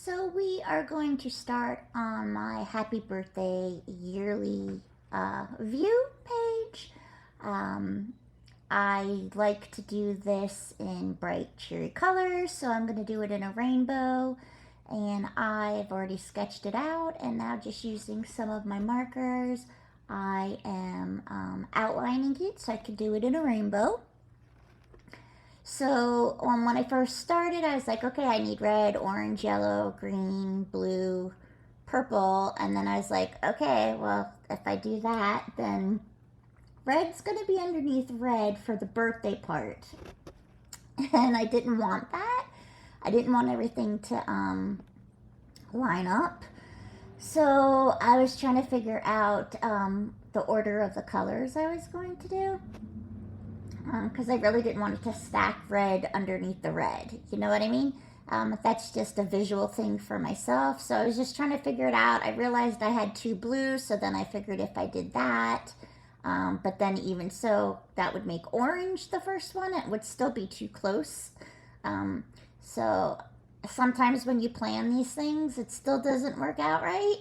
So we are going to start on my happy birthday yearly view page. Um, I like to do this in bright, cheery colors, so I'm going to do it in a rainbow. And I've already sketched it out, and now just using some of my markers, I am outlining it so I can do it in a rainbow. So when I first started, I was like, okay, I need red, orange, yellow, green, blue, purple. And then I was like, okay, well, if I do that, then red's going to be underneath red for the birthday part. And I didn't want that. I didn't want everything to line up. So I was trying to figure out the order of the colors I was going to do, because I really didn't want it to stack red underneath the red. You know what I mean? That's just a visual thing for myself. So I was just trying to figure it out. I realized I had two blues, so then I figured if I did that, but then even so, that would make orange the first one. It would still be too close. So sometimes when you plan these things, it still doesn't work out right.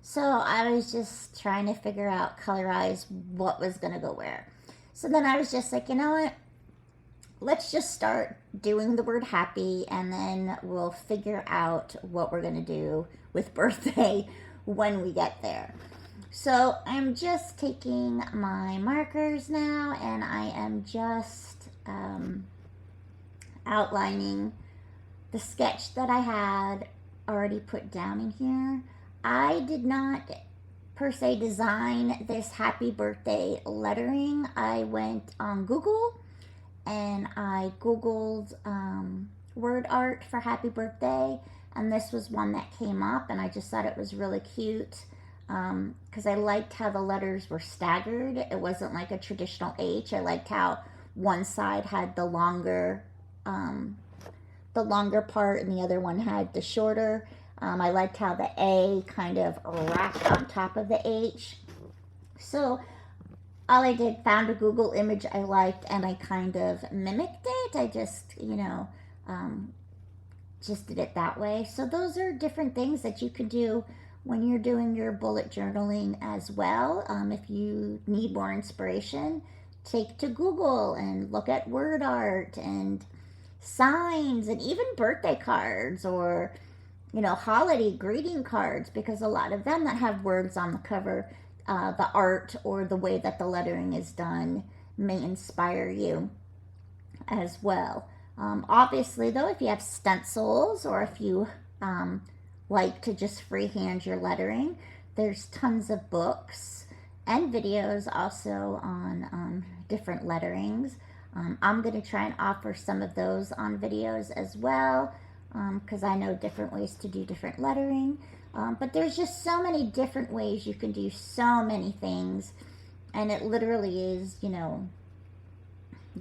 So I was just trying to figure out, colorize what was going to go where. So then I was just like, you know what? Let's just start doing the word happy, and then we'll figure out what we're going to do with birthday when we get there. So I'm just taking my markers now, and I am just outlining the sketch that I had already put down in here. I did not per se design this happy birthday lettering. I went on Google and I Googled word art for happy birthday, and this was one that came up, and I just thought it was really cute because I liked how the letters were staggered. It wasn't like a traditional H. I liked how one side had the longer part and the other one had the shorter. I liked how the A kind of wrapped on top of the H. So all I did, found a Google image I liked, and I kind of mimicked it. I just did it that way. So those are different things that you can do when you're doing your bullet journaling as well. If you need more inspiration, take to Google and look at word art and signs and even birthday cards, or holiday greeting cards, because a lot of them that have words on the cover, the art or the way that the lettering is done may inspire you as well. Obviously, though, if you have stencils or if you like to just freehand your lettering, there's tons of books and videos also on different letterings. I'm going to try and offer some of those on videos as well, because I know different ways to do different lettering. But there's just so many different ways you can do so many things, and it literally is,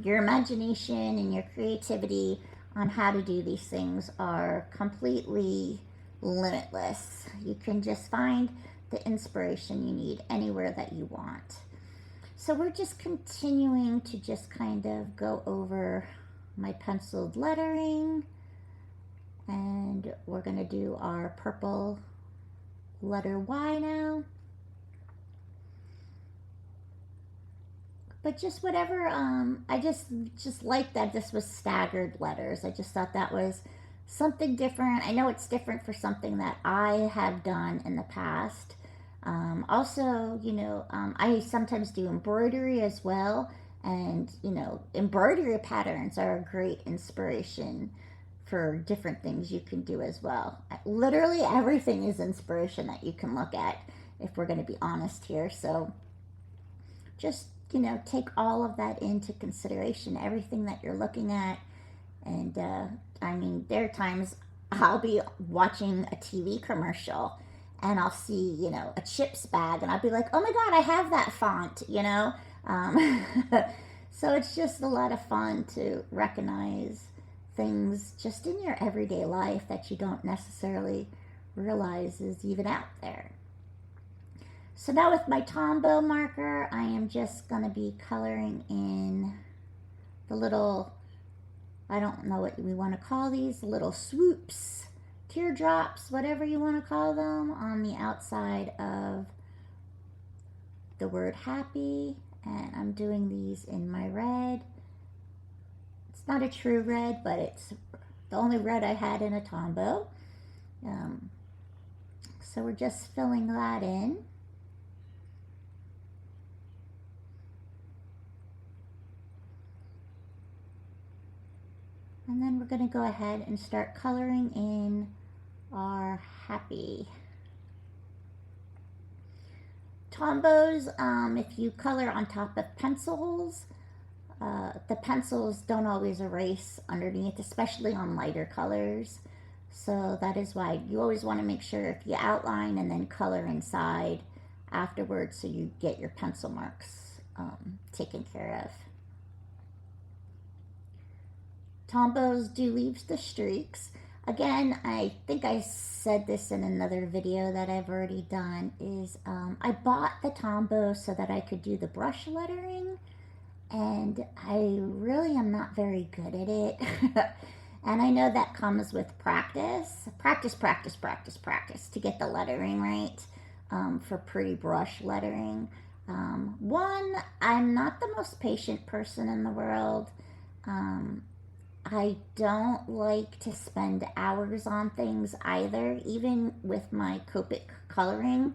your imagination and your creativity on how to do these things are completely limitless. You can just find the inspiration you need anywhere that you want. So we're just continuing to just kind of go over my penciled lettering, and we're going to do our purple letter Y now. But just whatever, I just like that this was staggered letters. I just thought that was something different. I know it's different for something that I have done in the past. Also, I sometimes do embroidery as well, and embroidery patterns are a great inspiration for different things you can do as well. Literally everything is inspiration that you can look at, if we're going to be honest here. So just take all of that into consideration, everything that you're looking at. And there are times I'll be watching a TV commercial and I'll see a chips bag, and I'll be like, oh my god, I have that font. So it's just a lot of fun to recognize things just in your everyday life that you don't necessarily realize is even out there. So now with my Tombow marker, I am just going to be coloring in the little, I don't know what we want to call these, little swoops teardrops, whatever you want to call them, on the outside of the word happy. And I'm doing these in my red. It's not a true red, but it's the only red I had in a Tombow. So we're just filling that in. And then we're going to go ahead and start coloring in our happy. Tombows, if you color on top of pencils, the pencils don't always erase underneath, especially on lighter colors. So that is why you always want to make sure if you outline and then color inside afterwards so you get your pencil marks taken care of. Tombows do leave the streaks. Again, I think I said this in another video that I've already done, is I bought the Tombow so that I could do the brush lettering, and I really am not very good at it. And I know that comes with practice to get the lettering right for pretty brush lettering. One, I'm not the most patient person in the world. I don't like to spend hours on things either. Even with my Copic coloring,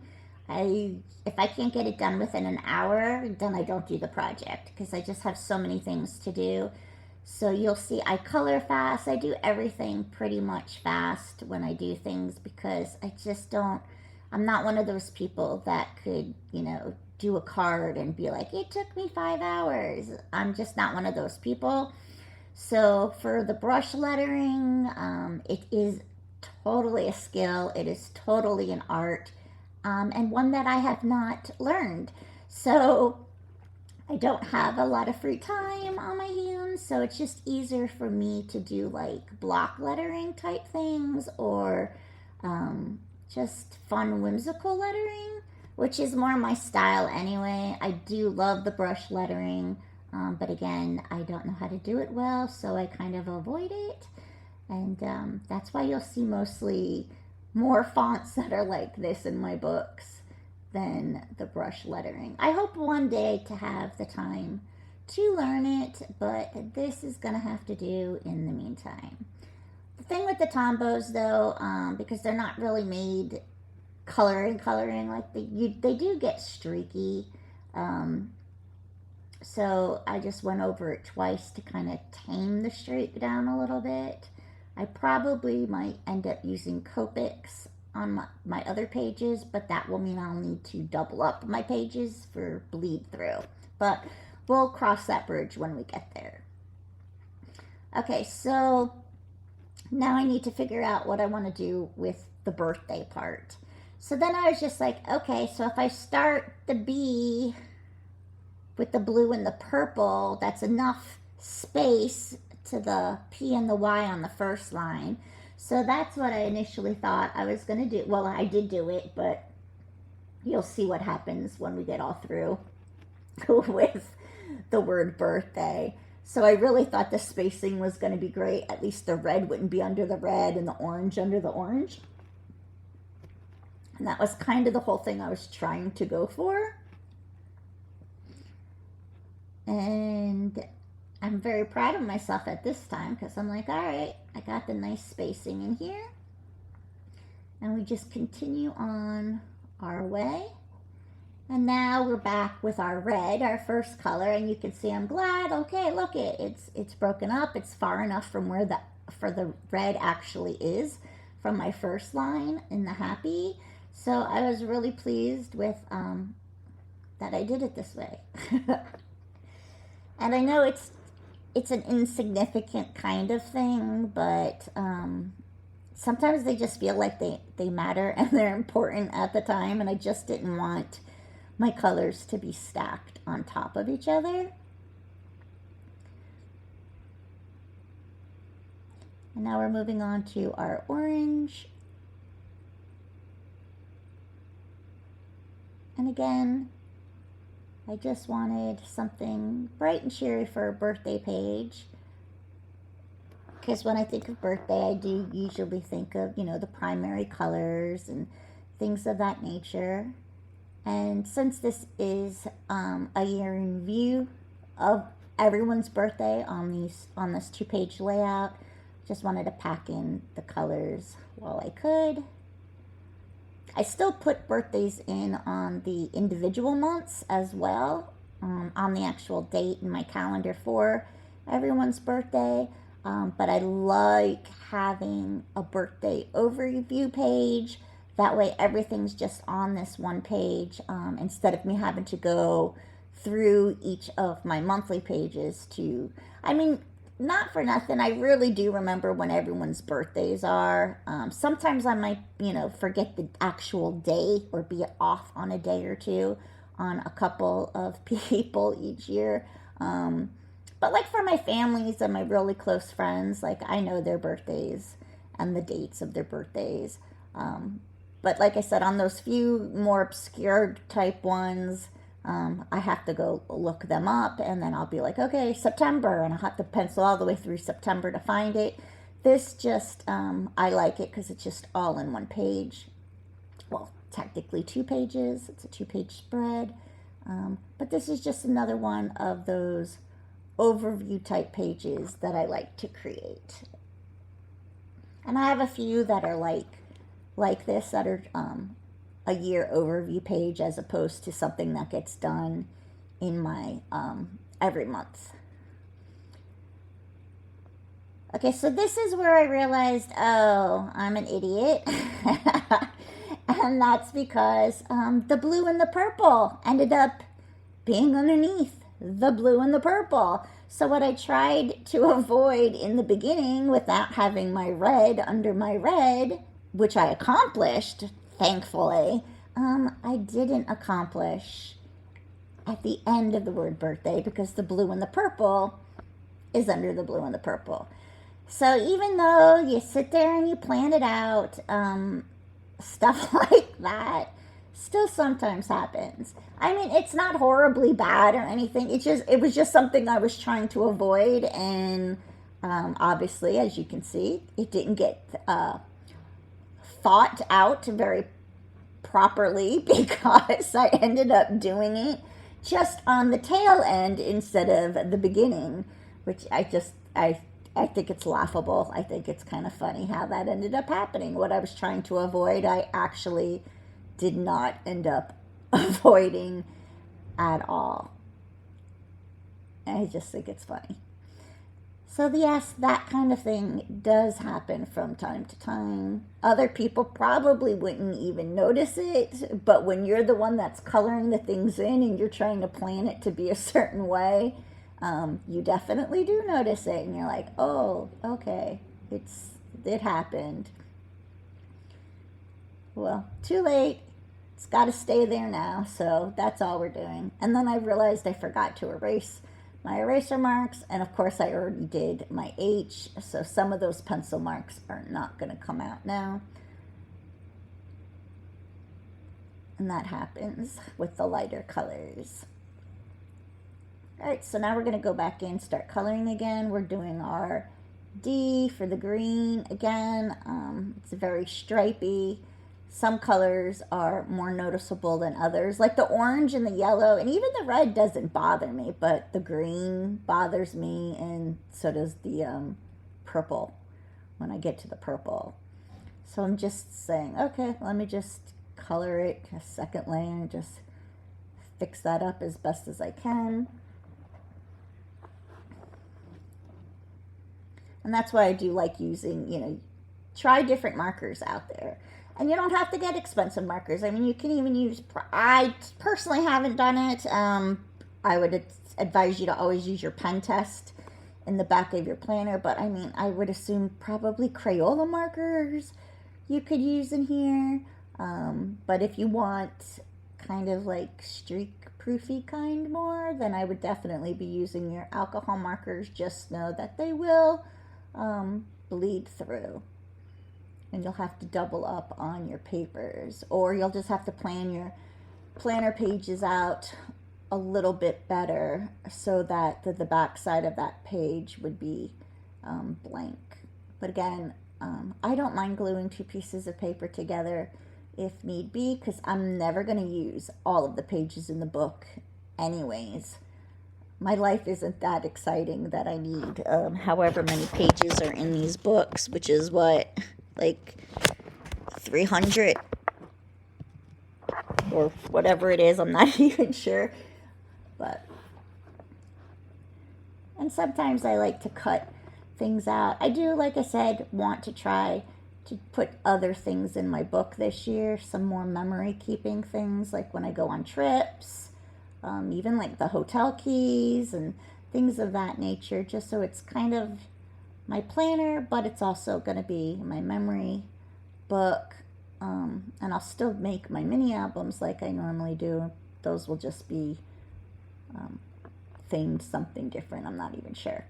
if I can't get it done within an hour, then I don't do the project because I just have so many things to do. So you'll see I color fast. I do everything pretty much fast when I do things because I just don't, I'm not one of those people that could, do a card and be like, it took me 5 hours. I'm just not one of those people. So for the brush lettering, it is totally a skill. It is totally an art, and one that I have not learned. So I don't have a lot of free time on my hands, so it's just easier for me to do like block lettering type things or just fun whimsical lettering, which is more my style anyway. I do love the brush lettering. But again, I don't know how to do it well, so I kind of avoid it. And that's why you'll see mostly more fonts that are like this in my books than the brush lettering. I hope one day to have the time to learn it, but this is going to have to do in the meantime. The thing with the Tombows, though, because they're not really made coloring like they do get streaky. So I just went over it twice to kind of tame the streak down a little bit. I probably might end up using Copics on my other pages, but that will mean I'll need to double up my pages for bleed through. But we'll cross that bridge when we get there. Okay, so now I need to figure out what I want to do with the birthday part. So then I was just like, okay, so if I start the B with the blue and the purple, that's enough space to the P and the Y on the first line. So that's what I initially thought I was going to do. Well, I did do it, but you'll see what happens when we get all through with the word birthday. So I really thought the spacing was going to be great. At least the red wouldn't be under the red and the orange under the orange. And that was kind of the whole thing I was trying to go for. And I'm very proud of myself at this time because I'm like, all right, I got the nice spacing in here. And we just continue on our way. And now we're back with our red, our first color, and you can see I'm glad. Okay, look, it's broken up. It's far enough from where the red actually is from my first line in the happy. So I was really pleased with that I did it this way. And I know it's an insignificant kind of thing, but sometimes they just feel like they matter and they're important at the time, and I just didn't want my colors to be stacked on top of each other. And now we're moving on to our orange. And again, I just wanted something bright and cheery for a birthday page. Because when I think of birthday, I do usually think of, the primary colors and things of that nature. And since this is a year in view of everyone's birthday on this 2-page layout, just wanted to pack in the colors while I could. I still put birthdays in on the individual months as well, on the actual date in my calendar for everyone's birthday. But I like having a birthday overview page. That way everything's just on this one page, instead of me having to go through each of my monthly pages to, I mean, not for nothing, I really do remember when everyone's birthdays are. Sometimes I might, forget the actual day or be off on a day or two on a couple of people each year. But like for my families and my really close friends, like I know their birthdays and the dates of their birthdays. But like I said, on those few more obscure type ones, I have to go look them up, and then I'll be like, okay, September, and I'll have to pencil all the way through September to find it. This just, I like it because it's just all in one page. Well, technically 2 pages. It's a 2-page spread. But this is just another one of those overview type pages that I like to create. And I have a few that are like this that are a year overview page as opposed to something that gets done in my every month. Okay, so this is where I realized, oh, I'm an idiot. And that's because the blue and the purple ended up being underneath the blue and the purple. So what I tried to avoid in the beginning without having my red under my red, which I accomplished, thankfully, I didn't accomplish at the end of the word birthday because the blue and the purple is under the blue and the purple. So even though you sit there and you plan it out, stuff like that still sometimes happens. I mean, it's not horribly bad or anything. It was just something I was trying to avoid, and obviously, as you can see, it didn't get thought out very properly because I ended up doing it just on the tail end instead of the beginning, which I think it's laughable. I think it's kind of funny how that ended up happening. What I was trying to avoid, I actually did not end up avoiding at all. I just think it's funny. So yes, that kind of thing does happen from time to time. Other people probably wouldn't even notice it, but when you're the one that's coloring the things in and you're trying to plan it to be a certain way, you definitely do notice it, and you're like, oh, okay, it happened. Well, too late. It's got to stay there now, so that's all we're doing. And then I realized I forgot to erase my eraser marks, and of course I already did my H, so some of those pencil marks are not going to come out now. And that happens with the lighter colors. Alright, so now we're going to go back in, start coloring again. We're doing our D for the green again. It's very stripy. Some colors are more noticeable than others, like the orange and the yellow, and even the red doesn't bother me, but the green bothers me, and so does the purple when I get to the purple. So I'm just saying, okay, let me just color it a second layer and just fix that up as best as I can. And that's why I do like using, try different markers out there. And you don't have to get expensive markers. I mean, you can even use, I personally haven't done it. I would advise you to always use your pen test in the back of your planner. But I mean, I would assume probably Crayola markers you could use in here. But if you want kind of like streak proofy kind more, then I would definitely be using your alcohol markers. Just know that they will bleed through. And you'll have to double up on your papers, or you'll just have to plan your planner pages out a little bit better so that the back side of that page would be blank. But again, I don't mind gluing two pieces of paper together if need be, because I'm never going to use all of the pages in the book anyways. My life isn't that exciting that I need however many pages are in these books, which is what, like 300 or whatever it is. I'm not even sure. But, and sometimes I like to cut things out. I do, like I said, want to try to put other things in my book this year, some more memory keeping things, like when I go on trips, even like the hotel keys and things of that nature, just so it's kind of my planner, but it's also going to be my memory book. And I'll still make my mini albums like I normally do. Those will just be themed something different. I'm not even sure.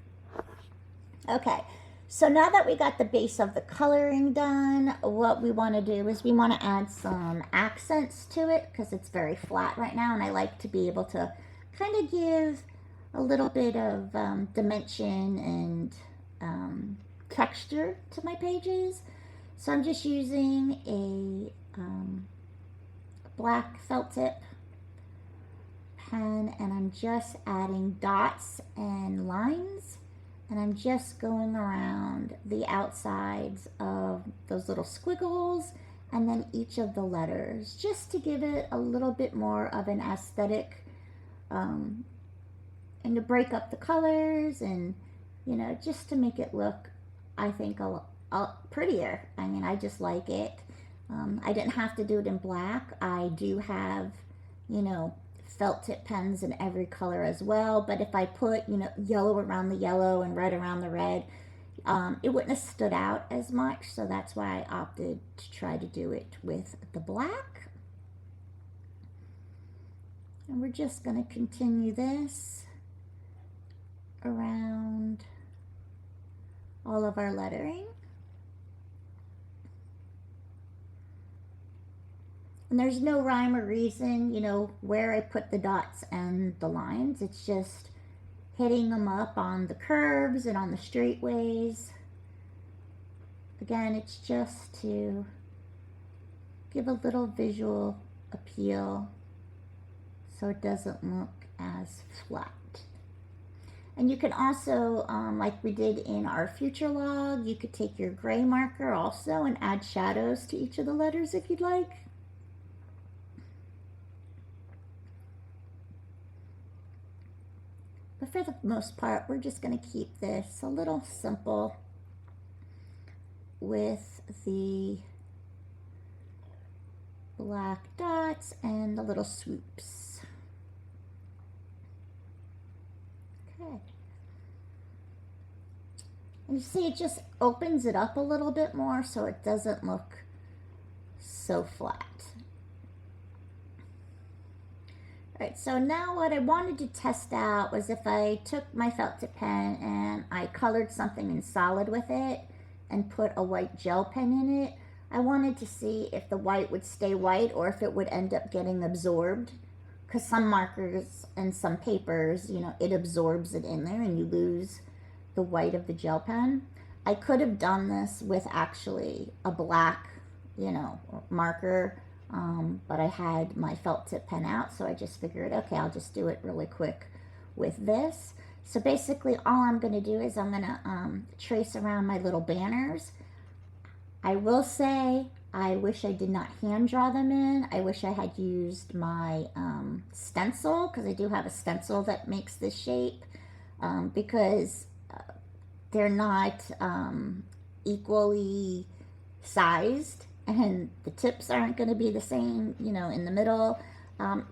Okay, so now that we got the base of the coloring done, what we want to do is we want to add some accents to it because it's very flat right now, and I like to be able to kind of give a little bit of dimension and texture to my pages. So I'm just using a black felt tip pen, and I'm just adding dots and lines, and I'm just going around the outsides of those little squiggles and then each of the letters, just to give it a little bit more of an aesthetic, and to break up the colors, and just to make it look, I think, a prettier. I mean, I just like it. I didn't have to do it in black. I do have, felt tip pens in every color as well, but if I put, yellow around the yellow and red around the red, it wouldn't have stood out as much, so that's why I opted to try to do it with the black. And we're just going to continue this around all of our lettering. And there's no rhyme or reason, where I put the dots and the lines. It's just hitting them up on the curves and on the straightaways. Again, it's just to give a little visual appeal so it doesn't look as flat. And you can also, like we did in our future log, you could take your gray marker also and add shadows to each of the letters if you'd like. But for the most part, we're just going to keep this a little simple with the black dots and the little swoops. Okay. And you see it just opens it up a little bit more so it doesn't look so flat. Alright, so now what I wanted to test out was if I took my felt tip pen and I colored something in solid with it and put a white gel pen in it, I wanted to see if the white would stay white or if it would end up getting absorbed. Because some markers and some papers, it absorbs it in there and you lose the white of the gel pen. I could have done this with actually a black, marker. But I had my felt tip pen out, so I just figured, okay, I'll just do it really quick with this. So basically all I'm going to do is I'm going to trace around my little banners. I will say I wish I did not hand draw them in. I wish I had used my stencil, because I do have a stencil that makes this shape, because they're not equally sized, and the tips aren't going to be the same, in the middle.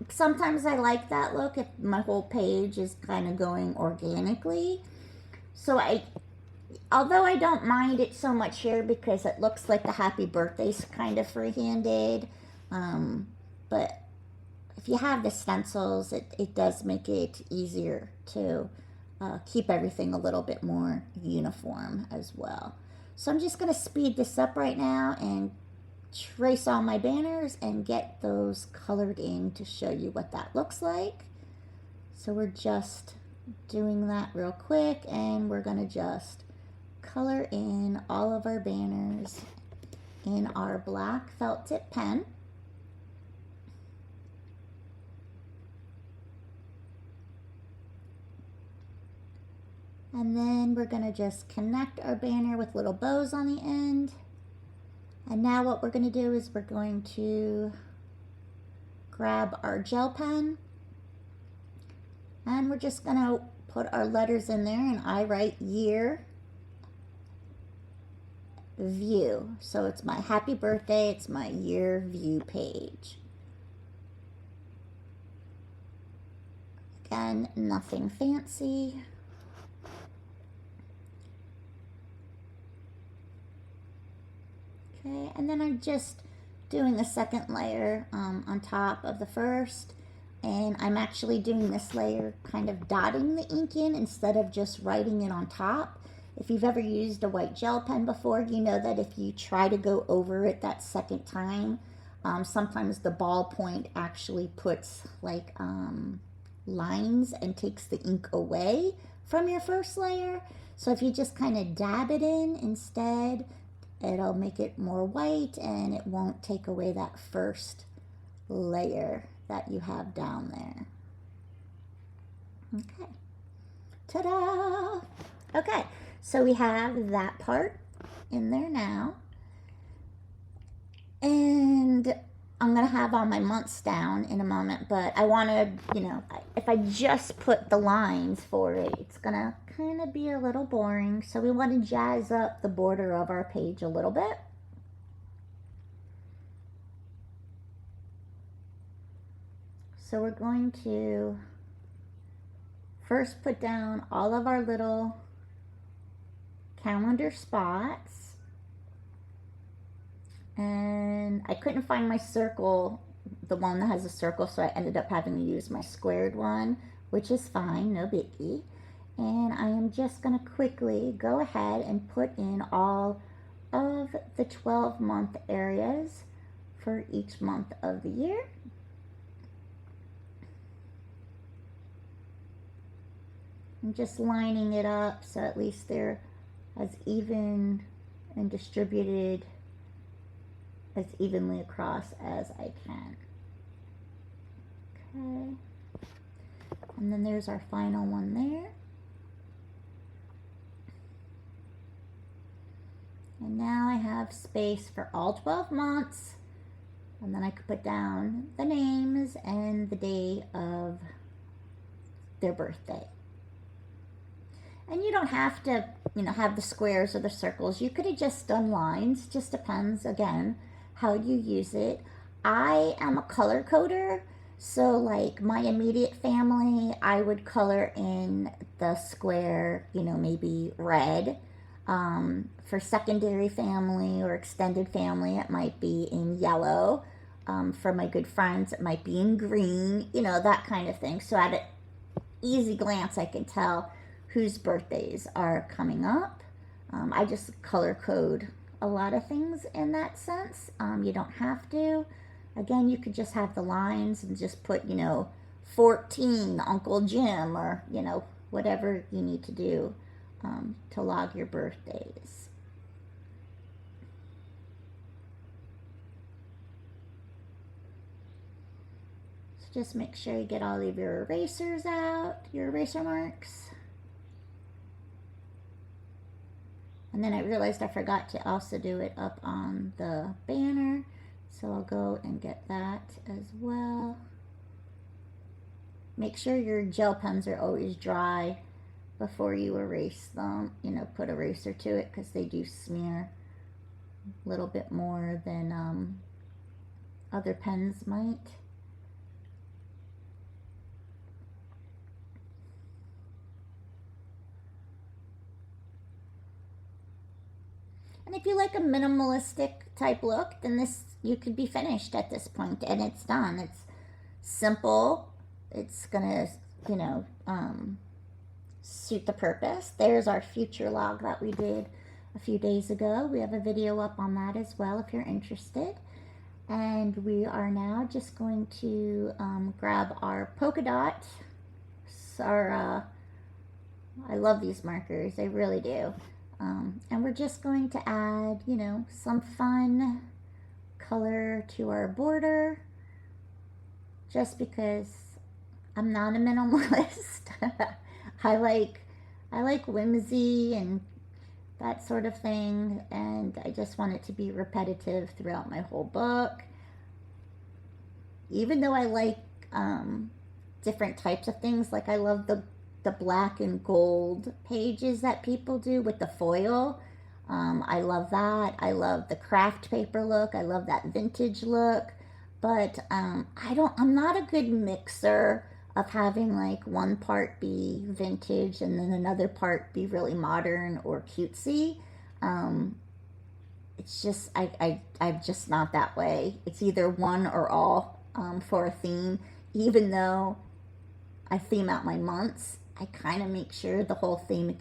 Sometimes I like that look if my whole page is kind of going organically. So although I don't mind it so much here because it looks like the happy birthday's kind of free-handed, but if you have the stencils, it does make it easier to keep everything a little bit more uniform as well. So I'm just going to speed this up right now and trace all my banners and get those colored in to show you what that looks like. So we're just doing that real quick, and we're going to just color in all of our banners in our black felt tip pen. And then we're going to just connect our banner with little bows on the end. And now what we're going to do is we're going to grab our gel pen and we're just going to put our letters in there, and I write year view. So it's my happy birthday, it's my year view page. Again, nothing fancy. Okay, and then I'm just doing a second layer on top of the first, and I'm actually doing this layer kind of dotting the ink in instead of just writing it on top. If you've ever used a white gel pen before, you know that if you try to go over it that second time, sometimes the ballpoint actually puts like lines and takes the ink away from your first layer. So if you just kind of dab it in instead, it'll make it more white and it won't take away that first layer that you have down there. Okay. Ta-da! Okay, so we have that part in there now. And I'm going to have all my months down in a moment, but I want to, if I just put the lines for it, it's going to kind of be a little boring. So we want to jazz up the border of our page a little bit. So we're going to first put down all of our little calendar spots. And I couldn't find my circle, the one that has a circle, so I ended up having to use my squared one, which is fine, no biggie. And I am just going to quickly go ahead and put in all of the 12-month areas for each month of the year. I'm just lining it up so at least they're as even and distributed as evenly across as I can. Okay. And then there's our final one there. And now I have space for all 12 months. And then I could put down the names and the day of their birthday. And you don't have to, have the squares or the circles. You could have just done lines. Just depends, again, how you use it. I am a color coder, so like my immediate family, I would color in the square, maybe red. For secondary family or extended family, it might be in yellow. For my good friends, it might be in green, that kind of thing. So at an easy glance, I can tell whose birthdays are coming up. I just color code a lot of things in that sense. You don't have to. Again, you could just have the lines and just put, 14 Uncle Jim or, whatever you need to do to log your birthdays. So just make sure you get all of your erasers out, your eraser marks. And then I realized I forgot to also do it up on the banner. So I'll go and get that as well. Make sure your gel pens are always dry before you erase them. Put eraser to it because they do smear a little bit more than other pens might. And if you like a minimalistic type look, then you could be finished at this point and it's done. It's simple. It's gonna, suit the purpose. There's our future log that we did a few days ago. We have a video up on that as well if you're interested. And we are now just going to grab our polka dot. I love these markers, I really do. And we're just going to add, you know, some fun color to our border just because I'm not a minimalist. I like I like whimsy and that sort of thing, and I just want it to be repetitive throughout my whole book. Even though I like different types of things, like I love the black and gold pages that people do with the foil. I love that. I love the craft paper look. I love that vintage look. But I'm not a good mixer of having like one part be vintage and then another part be really modern or cutesy. Um, it's just I'm just not that way. It's either one or all for a theme. Even though I theme out my months, I kind of make sure the whole theme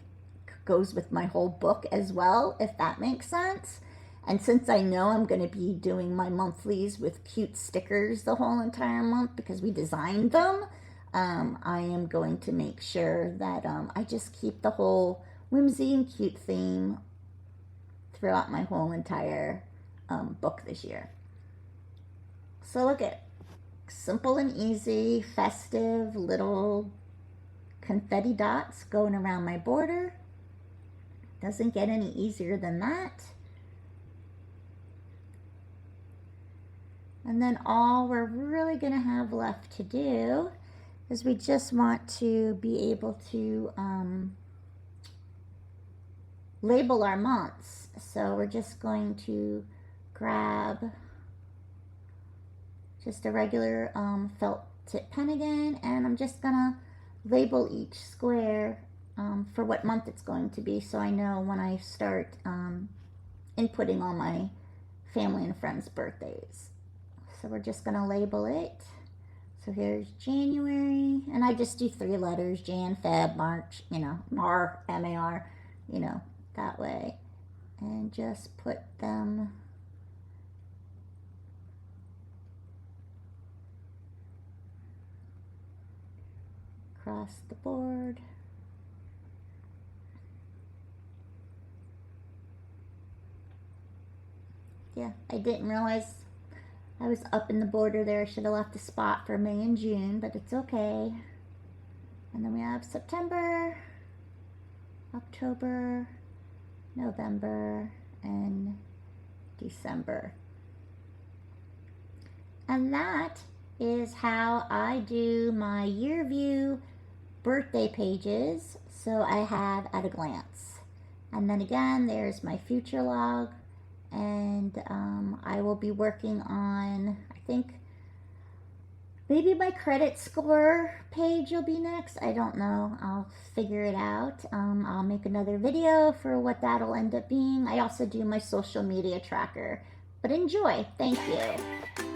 goes with my whole book as well, if that makes sense. And since I know I'm going to be doing my monthlies with cute stickers the whole entire month because we designed them, I am going to make sure that I just keep the whole whimsy and cute theme throughout my whole entire book this year. So look at simple and easy, festive little confetti dots going around my border. Doesn't get any easier than that. And then all we're really going to have left to do is we just want to be able to label our months. So we're just going to grab just a regular felt tip pen again, and I'm just going to label each square for what month it's going to be, so I know when I start inputting all my family and friends' birthdays. So we're just going to label it. So here's January, and I just do 3 letters, Jan, Feb, March, you know, Mar, M-A-R, you know, that way. And just put them across the board. Yeah, I didn't realize I was up in the border there. I should have left a spot for May and June, but it's okay. And then we have September, October, November, and December. And that is how I do my year view birthday pages, so I have at a glance. And then again, there's my future log, and I will be working on, I think, maybe my credit score page will be next. I don't know. I'll figure it out. I'll make another video for what that'll end up being. I also do my social media tracker. But enjoy. Thank you.